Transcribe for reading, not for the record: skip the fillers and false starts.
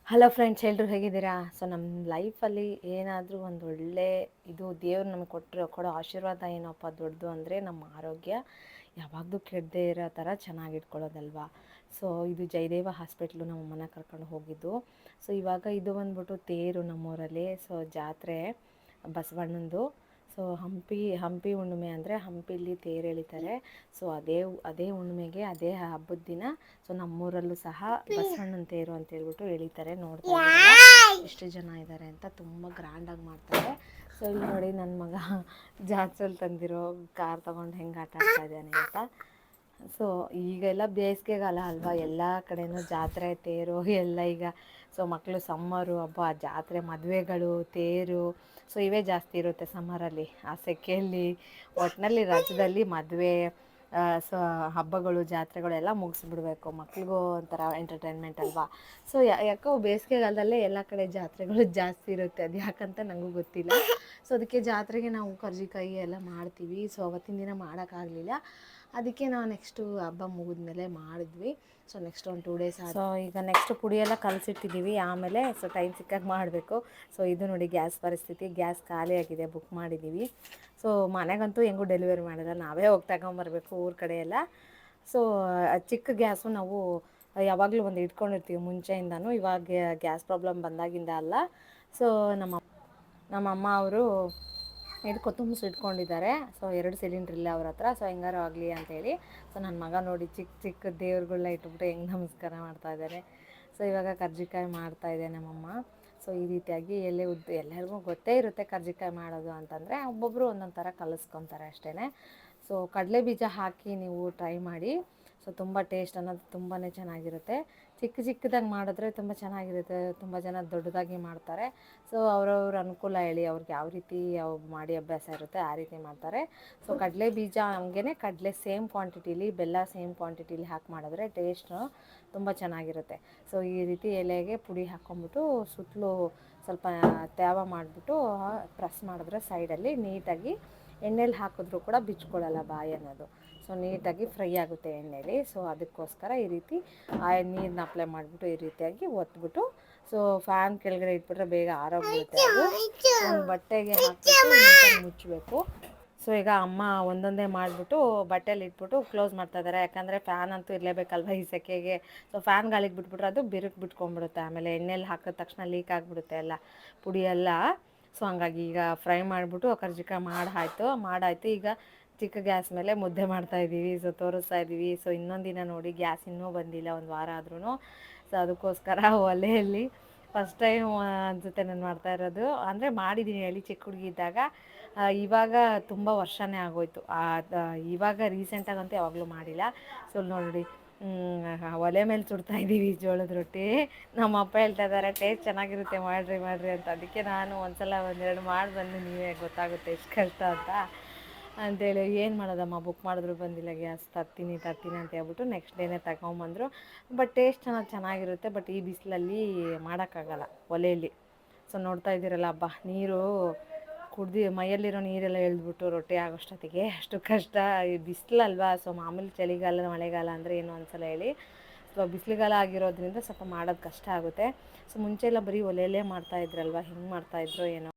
Hello friends, ಎಲ್ಲರೂ ಹೇಗಿದ್ದೀರಾ? So ನಮ್ಮ ಲೈಫಲ್ಲಿ ಏನಾದರೂ ಒಂದು ಒಳ್ಳೆ ಇದು ದೇವ್ರು ನಮಗೆ ಕೊಡೋ ಆಶೀರ್ವಾದ ಏನಪ್ಪ ದೊಡ್ಡದು ಅಂದರೆ ನಮ್ಮ ಆರೋಗ್ಯ ಯಾವಾಗಲೂ ಕೆಡದೇ ಇರೋ ಥರ ಚೆನ್ನಾಗಿಟ್ಕೊಳ್ಳೋದಲ್ವಾ. ಸೊ ಇದು ಜಯದೇವ ಹಾಸ್ಪಿಟ್ಲು ನಮ್ಮ ಅಮ್ಮನ ಕರ್ಕೊಂಡು ಹೋಗಿದ್ದು. ಸೊ ಇವಾಗ ಇದು ಬಂದ್ಬಿಟ್ಟು ತೇರು ನಮ್ಮೂರಲ್ಲಿ. ಸೊ ಜಾತ್ರೆ ಬಸವಣ್ಣಂದು. ಸೊ ಹಂಪಿ ಹುಣ್ಣಿಮೆ ಅಂದರೆ ಹಂಪಿಲಿ ತೇರು ಎಳಿತಾರೆ. ಸೊ ಅದೇ ಹುಣ್ಣಿಮೆಗೆ ಅದೇ ಹಬ್ಬದ ದಿನ ಸೊ ನಮ್ಮೂರಲ್ಲೂ ಸಹ ಬಸವಣ್ಣನ ತೇರು ಅಂತ ಹೇಳ್ಬಿಟ್ಟು ಎಳಿತಾರೆ. ನೋಡ್ತಾ ಇದ್ದಾರೆ ಎಷ್ಟು ಜನ ಇದ್ದಾರೆ ಅಂತ, ತುಂಬ ಗ್ರ್ಯಾಂಡಾಗಿ ಮಾಡ್ತಾರೆ. ಸೊ ಇಲ್ಲಿ ನೋಡಿ ನನ್ನ ಮಗ ಜಾತ್ರೆಯಲ್ಲಿ ತಂದಿರೋ ಕಾರ್ ತೊಗೊಂಡು ಹೆಂಗೆ ಆಟ ಆಡ್ತಾ ಇದ್ದಾನೆ ಅಂತ. ಸೊ ಈಗೆಲ್ಲ ಬೇಸಿಗೆಗಾಲ ಅಲ್ವಾ, ಎಲ್ಲ ಕಡೆನೂ ಜಾತ್ರೆ ತೇರು ಎಲ್ಲ ಈಗ. ಸೊ ಮಕ್ಕಳು ಸಮ್ಮರು ಹಬ್ಬ, ಜಾತ್ರೆ, ಮದುವೆಗಳು, ತೇರು, ಸೊ ಇವೇ ಜಾಸ್ತಿ ಇರುತ್ತೆ ಸಮ್ಮರಲ್ಲಿ. ಆ ಸೆಕೆಯಲ್ಲಿ ಒಟ್ಟಿನಲ್ಲಿ ರಾಜ್ಯದಲ್ಲಿ ಮದುವೆ, ಸೊ ಹಬ್ಬಗಳು, ಜಾತ್ರೆಗಳು ಎಲ್ಲ ಮುಗಿಸ್ಬಿಡ್ಬೇಕು. ಮಕ್ಳಿಗೂ ಒಂಥರ ಎಂಟರ್ಟೈನ್ಮೆಂಟ್ ಅಲ್ವಾ. ಸೊ ಯಾಕೋ ಬೇಸಿಗೆಗಾಲದಲ್ಲೇ ಎಲ್ಲ ಕಡೆ ಜಾತ್ರೆಗಳು ಜಾಸ್ತಿ ಇರುತ್ತೆ. ಅದು ಯಾಕಂತ ನನಗೂ ಗೊತ್ತಿಲ್ಲ. ಸೊ ಅದಕ್ಕೆ ಜಾತ್ರೆಗೆ ನಾವು ಕರ್ಜಿಕಾಯಿ ಎಲ್ಲ ಮಾಡ್ತೀವಿ. ಸೊ ಅವತ್ತಿನ ದಿನ ಮಾಡೋಕ್ಕಾಗಲಿಲ್ಲ, ಅದಕ್ಕೆ ನಾವು ನೆಕ್ಸ್ಟು ಹಬ್ಬ ಮುಗಿದ್ಮೇಲೆ ಮಾಡಿದ್ವಿ. ಸೊ ನೆಕ್ಸ್ಟ್ ಒಂದು 2 ಡೇಸ್ ಸೊ ಈಗ ನೆಕ್ಸ್ಟ್ ಪುಡಿಯೆಲ್ಲ ಕಲಸಿಟ್ಟಿದ್ದೀವಿ. ಆಮೇಲೆ ಸೊ ಟೈಮ್ ಸಿಕ್ಕಾಗ ಮಾಡಬೇಕು. ಸೊ ಇದು ನೋಡಿ ಗ್ಯಾಸ್ ಪರಿಸ್ಥಿತಿ, ಗ್ಯಾಸ್ ಖಾಲಿಯಾಗಿದೆ, ಬುಕ್ ಮಾಡಿದ್ದೀವಿ. ಸೊ ಮನೆಗಂತೂ ಹೆಂಗೂ ಡೆಲಿವರಿ ಮಾಡಿಲ್ಲ, ನಾವೇ ಹೋಗಿ ತಗೊಂಬರ್ಬೇಕು ಊರ ಕಡೆ ಎಲ್ಲ. ಸೊ ಚಿಕ್ಕ ಗ್ಯಾಸು ನಾವು ಯಾವಾಗಲೂ ಒಂದು ಇಟ್ಕೊಂಡಿರ್ತೀವಿ ಮುಂಚೆಯಿಂದನೂ. ಇವಾಗ ಗ್ಯಾಸ್ ಪ್ರಾಬ್ಲಮ್ ಬಂದಾಗಿಂದ ಅಲ್ಲ. ಸೊ ನಮ್ಮಮ್ಮ ಅವರು ತುಂಬಿಸಿ ಇಟ್ಕೊಂಡಿದ್ದಾರೆ. ಸೊ 2 ಸಿಲಿಂಡ್ರ್ ಇಲ್ಲ ಅವ್ರ ಹತ್ರ. ಸೊ ಹೆಂಗಾರು ಆಗಲಿ ಅಂಥೇಳಿ. ಸೊ ನನ್ನ ಮಗ ನೋಡಿ ಚಿಕ್ಕ ಚಿಕ್ಕ ದೇವ್ರುಗಳನ್ನ ಇಟ್ಬಿಟ್ಟು ಹೆಂಗೆ ನಮಸ್ಕಾರ ಮಾಡ್ತಾ ಇದ್ದಾರೆ. ಸೊ ಇವಾಗ ಕರ್ಜಿಕಾಯಿ ಮಾಡ್ತಾಯಿದೆ ನಮ್ಮಮ್ಮ. ಸೊ ಈ ರೀತಿಯಾಗಿ ಎಲ್ಲರಿಗೂ ಗೊತ್ತೇ ಇರುತ್ತೆ ಕರ್ಜಿಕಾಯಿ ಮಾಡೋದು ಅಂತಂದರೆ. ಒಬ್ಬೊಬ್ಬರು ಒಂದೊಂದು ಥರ ಕಲಿಸ್ಕೊತಾರೆ ಅಷ್ಟೇ. ಸೊ ಕಡಲೆ ಬೀಜ ಹಾಕಿ ನೀವು ಟ್ರೈ ಮಾಡಿ. ಸೊ ತುಂಬ ಟೇಸ್ಟ್ ಅನ್ನೋದು ತುಂಬಾ ಚೆನ್ನಾಗಿರುತ್ತೆ. ಚಿಕ್ಕದಾಗಿ ಮಾಡಿದ್ರೆ ತುಂಬ ಚೆನ್ನಾಗಿರುತ್ತೆ. ತುಂಬ ಜನ ದೊಡ್ಡದಾಗಿ ಮಾಡ್ತಾರೆ. ಸೊ ಅವ್ರವ್ರ ಅನುಕೂಲ ಹೇಳಿ, ಅವ್ರಿಗೆ ಯಾವ ರೀತಿ ಮಾಡಿ ಅಭ್ಯಾಸ ಇರುತ್ತೆ ಆ ರೀತಿ ಮಾಡ್ತಾರೆ. ಸೊ ಕಡಲೆ ಬೀಜ ಹಂಗೆ ಕಡಲೆ ಸೇಮ್ ಕ್ವಾಂಟಿಟೀಲಿ, ಬೆಲ್ಲ ಸೇಮ್ ಕ್ವಾಂಟಿಟೀಲಿ ಹಾಕಿ ಮಾಡಿದ್ರೆ ಟೇಸ್ಟು ತುಂಬ ಚೆನ್ನಾಗಿರುತ್ತೆ. ಸೊ ಈ ರೀತಿ ಎಲೆಗೆ ಪುಡಿ ಹಾಕ್ಕೊಂಬಿಟ್ಟು ಸುತ್ತಲೂ ಸ್ವಲ್ಪ ತ್ಯಾವ ಮಾಡಿಬಿಟ್ಟು ಪ್ರೆಸ್ ಮಾಡಿದ್ರೆ ಸೈಡಲ್ಲಿ ನೀಟಾಗಿ ಎಣ್ಣೆಲಿ ಹಾಕಿದ್ರೂ ಕೂಡ ಬಿಚ್ಕೊಳ್ಳಲ್ಲ ಬಾಯಿ ಅನ್ನೋದು. ಸೊ ನೀಟಾಗಿ ಫ್ರೈ ಆಗುತ್ತೆ ಎಣ್ಣೆಲಿ. ಸೊ ಅದಕ್ಕೋಸ್ಕರ ಈ ರೀತಿ ನೀರನ್ನ ಅಪ್ಲೈ ಮಾಡಿಬಿಟ್ಟು ಈ ರೀತಿಯಾಗಿ ಒತ್ಬಿಟ್ಟು, ಸೊ ಫ್ಯಾನ್ ಕೆಳಗಡೆ ಇಟ್ಬಿಟ್ರೆ ಬೇಗ ಆರೋಗ್ಬಿಡುತ್ತೆ. ಅದು ಒಂದು ಬಟ್ಟೆಗೆ ಹಾಕಿಬಿಟ್ಟು ನೀಟಾಗಿ ಮುಚ್ಚಬೇಕು. ಸೊ ಈಗ ಅಮ್ಮ ಒಂದೊಂದೇ ಮಾಡಿಬಿಟ್ಟು ಬಟ್ಟೆಲಿ ಇಟ್ಬಿಟ್ಟು ಕ್ಲೋಸ್ ಮಾಡ್ತಾಯಿದ್ದಾರೆ. ಯಾಕಂದರೆ ಫ್ಯಾನ್ ಅಂತೂ ಇರಲೇಬೇಕಲ್ವ ಈ ಸೆಕೆಗೆ. ಸೊ ಫ್ಯಾನ್ ಗಾಳಿಗೆ ಬಿಟ್ಬಿಟ್ರೆ ಅದು ಬಿರುಕು ಬಿಟ್ಕೊಂಡ್ಬಿಡುತ್ತೆ. ಆಮೇಲೆ ಎಣ್ಣೆಲಿ ಹಾಕಿದ ತಕ್ಷಣ ಲೀಕ್ ಆಗಿಬಿಡುತ್ತೆ ಎಲ್ಲ ಪುಡಿ ಎಲ್ಲ. ಸೊ ಹಂಗಾಗಿ ಈಗ ಫ್ರೈ ಮಾಡಿಬಿಟ್ಟು ಕರ್ಜಿಕಾಯಿ ಮಾಡಾಯಿತು. ಈಗ ಚಿಕ್ಕ ಗ್ಯಾಸ್ ಮೇಲೆ ಮುದ್ದೆ ಮಾಡ್ತಾಯಿದ್ದೀವಿ. ಸೊ ತೋರಿಸ್ತಾ ಇದ್ದೀವಿ. ಸೊ ಇನ್ನೊಂದು ದಿನ ನೋಡಿ ಗ್ಯಾಸ್ ಇನ್ನೂ ಬಂದಿಲ್ಲ, ಒಂದು ವಾರ ಆದ್ರೂ. ಸೊ ಅದಕ್ಕೋಸ್ಕರ ಒಲೆಯಲ್ಲಿ ಫಸ್ಟ್ ಟೈಮ್ ಅನಿಸುತ್ತೆ ನಾನು ಮಾಡ್ತಾ ಇರೋದು. ಅಂದರೆ ಮಾಡಿದ್ದೀನಿ ಹೇಳಿ ಚಿಕ್ಕ ಹುಡುಗಿ ಇದ್ದಾಗ. ಇವಾಗ ತುಂಬ ವರ್ಷನೇ ಆಗೋಯ್ತು. ಇವಾಗ ರೀಸೆಂಟಾಗಂತೂ ಯಾವಾಗಲೂ ಮಾಡಿಲ್ಲ. ಸೊ ನೋಡಿ ಒಲೆ ಮೇಲೆ ಸುಡ್ತಾಯಿದ್ದೀವಿ ಜೋಳದ ರೊಟ್ಟಿ. ನಮ್ಮ ಅಪ್ಪ ಹೇಳ್ತಾ ಇದ್ದಾರೆ ಟೇಸ್ಟ್ ಚೆನ್ನಾಗಿರುತ್ತೆ, ಮಾಡಿರಿ ಅಂತ. ಅದಕ್ಕೆ ನಾನು ಒಂದ್ಸಲ 1-2 ಮಾಡಿ ಬಂದು ನೀವೇ ಗೊತ್ತಾಗುತ್ತೆ ಎಷ್ಟು ಕಷ್ಟ ಅಂತೇಳಿ. ಏನು ಮಾಡೋದಮ್ಮ, ಬುಕ್ ಮಾಡಿದ್ರು ಬಂದಿಲ್ಲ ಗ್ಯಾಸ್, ತರ್ತೀನಿ ಅಂತ ಹೇಳ್ಬಿಟ್ಟು ನೆಕ್ಸ್ಟ್ ಡೇನೇ ತಗೊಂಬಂದರು. ಬಟ್ ಟೇಸ್ಟ್ ಚೆನ್ನಾಗಿರುತ್ತೆ. ಬಟ್ ಈ ಬಿಸಿಲಲ್ಲಿ ಮಾಡೋಕ್ಕಾಗಲ್ಲ ಒಲೆಯಲ್ಲಿ. ಸೊ ನೋಡ್ತಾ ಇದ್ದೀರಲ್ಲ ಹಬ್ಬ, ನೀರು ಮೈಯಲ್ಲಿರೋ ನೀರೆಲ್ಲ ಎಳೆದ್ಬಿಟ್ಟು ರೊಟ್ಟಿ ಆಗೋಷ್ಟೊತ್ತಿಗೆ ಅಷ್ಟು ಕಷ್ಟ. ಈ ಬಿಸಿಲಲ್ವಾ. ಸೊ ಮಾಮೂಲಿ ಚಳಿಗಾಲ ಮಳೆಗಾಲ ಅಂದರೆ ಏನು ಅನ್ಸಲ್ಲ ಹೇಳಿ. ಸೊ ಬಿಸಿಲುಗಾಲ ಆಗಿರೋದ್ರಿಂದ ಸ್ವಲ್ಪ ಮಾಡೋದು ಕಷ್ಟ ಆಗುತ್ತೆ. ಸೊ ಮುಂಚೆ ಎಲ್ಲ ಬರೀ ಒಲೆಯಲ್ಲೇ ಮಾಡ್ತಾಯಿದ್ರಲ್ವ, ಹೆಂಗೆ ಮಾಡ್ತಾಯಿದ್ರು ಏನೋ.